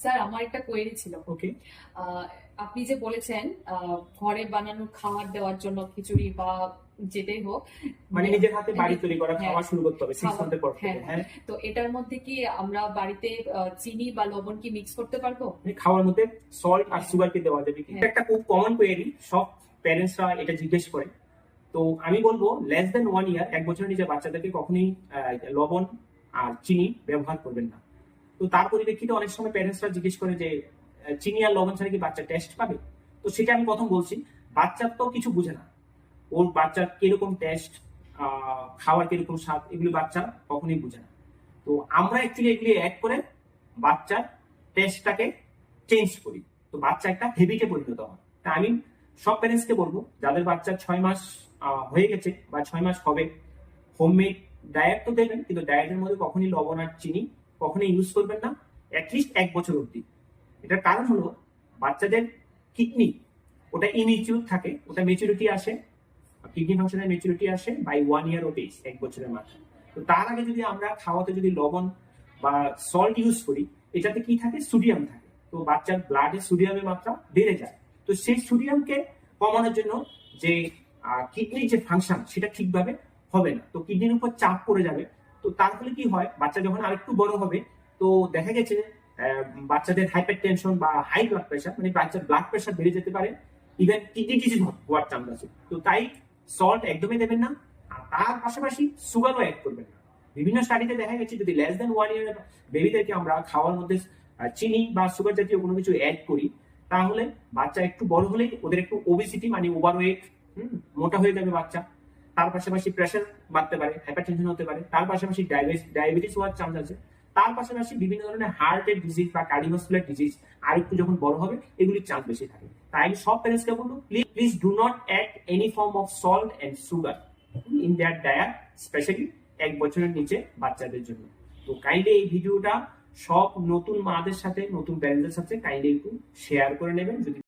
Sir আমার একটা query ছিল। ওকে। আপনি যে বলেছেন ঘরে বানানো খাবার দেওয়ার জন্য খিচুড়ি বা যেটাই হোক, মানে নিজের হাতে বাড়ি তৈরি করা হ্যাঁ, খাওয়া শুরু করতে হবে 6 খাবার, মান্থের পর হ্যাঁ থেকে। হ্যাঁ। হ্যাঁ, তো এটার মধ্যে কি আমরা বাড়িতে চিনি বা লবণ কি মিক্স করতে পারবো? মানে খাওয়ার মধ্যে সল্ট আর সুগারকে দেওয়া যাবে কি? হ্যাঁ। এটা একটা খুব কমন কোয়েরি, সব প্যারেন্টসরা এটা জিজ্ঞেস করে। তো আমি বলবো লেস দেন 1 ইয়ার, 1 বছরের নিচে বাচ্চাদেরকে কখনোই লবণ আর চিনি ব্যবহার করবেন না। তো তার পরিপ্রেক্ষিতে অনেক সময় প্যারেন্টসরা জিজ্ঞেস করে যে চিনি আর লবণ ছাড়া কি বাচ্চা টেস্ট পাবে? তো সেটা আমি প্রথম বলছি, বাচ্চা তো কিছু বুঝে না, ওর বাচ্চার কিরকম টেস্ট, খাওয়ার কিরকম স্বাদ, এগুলো বাচ্চা কখনোই বুঝে না। তো আমরা অ্যাকচুয়ালি এগুলি অ্যাড করে বাচ্চার টেস্টটাকে চেঞ্জ করি, তো বাচ্চা একটা হেবিটে পরিণত হয়। তা আমি সব প্যারেন্টসকে বলবো যাদের বাচ্চা 6 মাস হয়ে গেছে বা 6 মাস হবে, হোমমেড ডায়েট তো দেবেন, কিন্তু ডায়েটের মধ্যে কখনই লবণ আর চিনি কখনোই ইউজ করবেন না, অ্যাটলিস্ট 1 বছর অবধি। এটার কারণ হলো বাচ্চাদের কিডনি ওটা ইমিচিউর থাকে, ওটা মেচুরিটি আসে, কিডনি ফাংশনের মেচুরিটি আসে বাই 1 ইয়ার অফ এজ, 1 বছরের মাথায়। তো তার আগে যদি আমরা খাওয়াতে যদি লবণ বা সল্ট ইউজ করি, এটাতে কি থাকে, সোডিয়াম থাকে। তো বাচ্চার ব্লাডে সোডিয়ামের মাত্রা বেড়ে যায়। তো সেই সোডিয়ামকে কমানোর জন্য যে কিডনির যে ফাংশন সেটা ঠিকভাবে হবে না, তো কিডনির উপর চাপ পড়ে যাবে। তো তার ফলে কি হয়, বাচ্চা যখন আরেকটু বড় হবে, তো দেখা গেছে বাচ্চাদের হাইপার টেনশন বা হাই ব্লাড প্রেশার, মানে বাচ্চার ব্লাড প্রেশার বেড়ে যেতে পারে, ইভেন কিডনি ডিজিজ হওয়ার চান্স আছে। তো তাই সল্ট একদমই দেবেন না, আর তার পাশাপাশি সুগারও অ্যাড করবেন না। বিভিন্ন স্টাডিতে দেখা গেছে যদি লেস দেন 1 ইয়ার বেবিদেরকে আমরা খাওয়ার মধ্যে চিনি বা সুগার জাতীয় কোনো কিছু অ্যাড করি, তাহলে বাচ্চা একটু বড় হলেই ওদের একটু ওবেসিটি মানে ওভারওয়েট, মোটা হয়ে যাবে বাচ্চা। তার পাশাপাশি প্রেশার বাড়তে পারে, হাইপারটেনশন হতে পারে, তার পাশাপাশি ডায়াবেটিস হওয়ার চান্স আছে। তার পাশাপাশি বিভিন্ন ধরনের হার্টের ডিজিজ বা কার্ডিওভাস্কুলার ডিজিজ আর একটু যখন বড় হবে, এগুলির চান্স বেশি থাকে। তাই আমি সব প্যারেন্টসকে বলবো, please do not add any form of salt and sugar in that diet, specially 1 বছরের নিচে বাচ্চাদের জন্য। তো কাইন্ডলি এই ভিডিওটা সব নতুন মাদের সাথে, নতুন প্যারেন্টসদের সাথে কাইন্ডলি একটু শেয়ার করে নেবেন। যদি